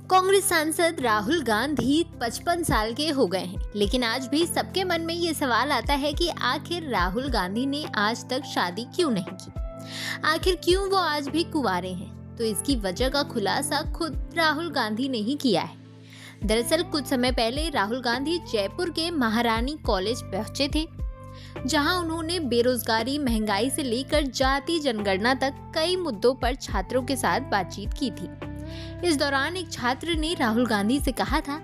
कांग्रेस सांसद राहुल गांधी 55 साल के हो गए हैं, लेकिन आज भी सबके मन में ये सवाल आता है कि आखिर राहुल गांधी ने आज तक शादी क्यों नहीं की। आखिर क्यों वो आज भी कुंवारे हैं? तो इसकी वजह का खुलासा खुद राहुल गांधी ने ही किया है। दरअसल कुछ समय पहले राहुल गांधी जयपुर के महारानी कॉलेज पहुंचे थे, जहां उन्होंने बेरोजगारी, महंगाई से लेकर जाति जनगणना तक कई मुद्दों पर छात्रों के साथ बातचीत की थी। इस दौरान एक छात्र ने राहुल गांधी से कहा था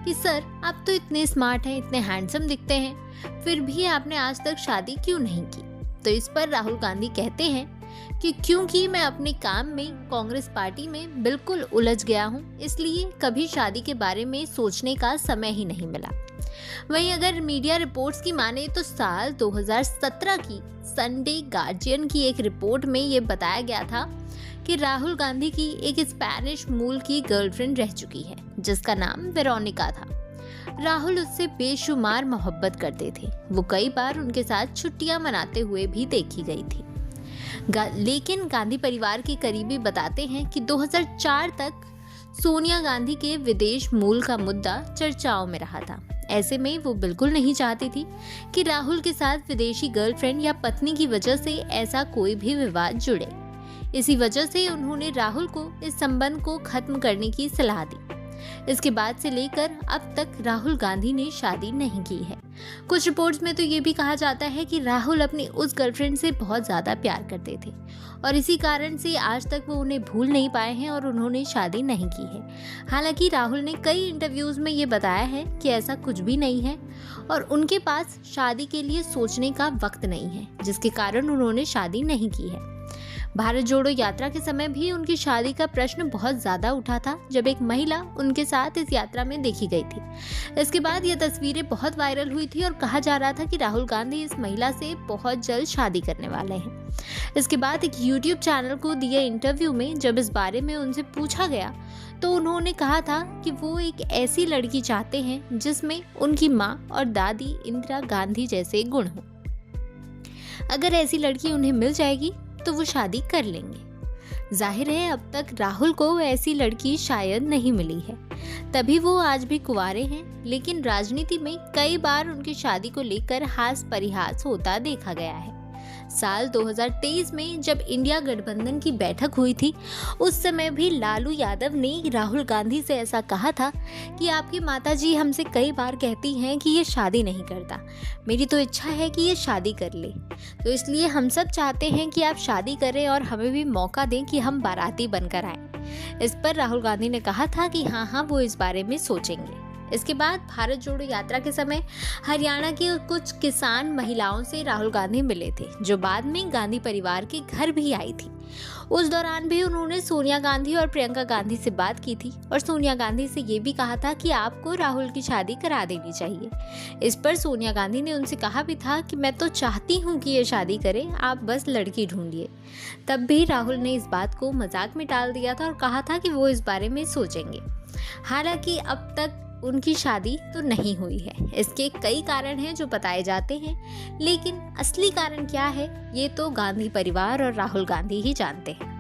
कि सर, आप तो इतने स्मार्ट हैं, इतने हैंडसम दिखते हैं, फिर भी आपने आज तक शादी क्यों नहीं की। तो इस पर राहुल गांधी कहते हैं कि क्योंकि मैं अपने काम में कांग्रेस पार्टी में बिल्कुल उलझ गया हूं, इसलिए कभी शादी के बारे में सोचने का समय ही नहीं मिला। वहीं अगर मीडिया रिपोर्ट्स की माने तो साल 2017 की संडे गार्जियन की एक रिपोर्ट में ये बताया गया था कि राहुल गांधी की एक स्पेनिश मूल की गर्लफ्रेंड रह चुकी है, जिसका नाम वेरोनिका था। राहुल उससे बेशुमार मोहब्बत करते थे। वो कई बार उनके साथ छुट्टियां मनाते हुए भी देखी गई थी। लेकिन गांधी परिवार के करीबी बताते हैं कि 2004 तक सोनिया गांधी के विदेश मूल का मुद्दा चर्चाओं में रहा था। ऐसे में वो बिल्कुल नहीं चाहती थी कि राहुल के साथ विदेशी गर्लफ्रेंड या पत्नी की वजह से ऐसा कोई भी विवाद जुड़े। इसी वजह से उन्होंने राहुल को इस संबंध को खत्म करने की सलाह दी। इसके बाद से लेकर अब तक राहुल गांधी ने शादी नहीं की है। कुछ रिपोर्ट्स में तो ये भी कहा जाता है कि राहुल अपनी उस गर्लफ्रेंड से बहुत ज्यादा प्यार करते थे और इसी कारण से आज तक वो उन्हें भूल नहीं पाए हैं और उन्होंने शादी नहीं की है। हालांकि राहुल ने कई इंटरव्यूज में ये बताया है कि ऐसा कुछ भी नहीं है और उनके पास शादी के लिए सोचने का वक्त नहीं है, जिसके कारण उन्होंने शादी नहीं की है। भारत जोड़ो यात्रा के समय भी उनकी शादी का प्रश्न बहुत ज्यादा उठा था, जब एक महिला उनके साथ इस यात्रा में देखी गई थी। इसके बाद ये तस्वीरें बहुत वायरल हुई थी और कहा जा रहा था कि राहुल गांधी इस महिला से बहुत जल्द शादी करने वाले हैं। इसके बाद एक यूट्यूब चैनल को दिए इंटरव्यू में जब इस बारे में उनसे पूछा गया तो उन्होंने कहा था कि वो एक ऐसी लड़की चाहते हैं जिसमें उनकी माँ और दादी इंदिरा गांधी जैसे गुण हों। अगर ऐसी लड़की उन्हें मिल जाएगी तो वो शादी कर लेंगे। जाहिर है अब तक राहुल को ऐसी लड़की शायद नहीं मिली है, तभी वो आज भी कुंवारे हैं। लेकिन राजनीति में कई बार उनकी शादी को लेकर हास परिहास होता देखा गया है। साल 2023 में जब इंडिया गठबंधन की बैठक हुई थी, उस समय भी लालू यादव ने राहुल गांधी से ऐसा कहा था कि आपकी माताजी हमसे कई बार कहती हैं कि ये शादी नहीं करता, मेरी तो इच्छा है कि ये शादी कर ले, तो इसलिए हम सब चाहते हैं कि आप शादी करें और हमें भी मौका दें कि हम बाराती बनकर आएं। इस पर राहुल गांधी ने कहा था कि हाँ, वो इस बारे में सोचेंगे। इसके बाद भारत जोड़ो यात्रा के समय हरियाणा की कुछ किसान महिलाओं से राहुल गांधी मिले थे, जो बाद में गांधी परिवार के घर भी आई थी। उस दौरान भी उन्होंने सोनिया गांधी और प्रियंका गांधी से बात की थी और सोनिया गांधी से ये भी कहा था कि आपको राहुल की शादी करा देनी चाहिए। इस पर सोनिया गांधी ने उनसे कहा भी था कि मैं तो चाहती हूँ कि ये शादी करें, आप बस लड़की ढूंढिए। तब भी राहुल ने इस बात को मजाक में टाल दिया था और कहा था कि वो इस बारे में सोचेंगे। हालांकि अब तक उनकी शादी तो नहीं हुई है। इसके कई कारण हैं जो बताए जाते हैं, लेकिन असली कारण क्या है ये तो गांधी परिवार और राहुल गांधी ही जानते हैं।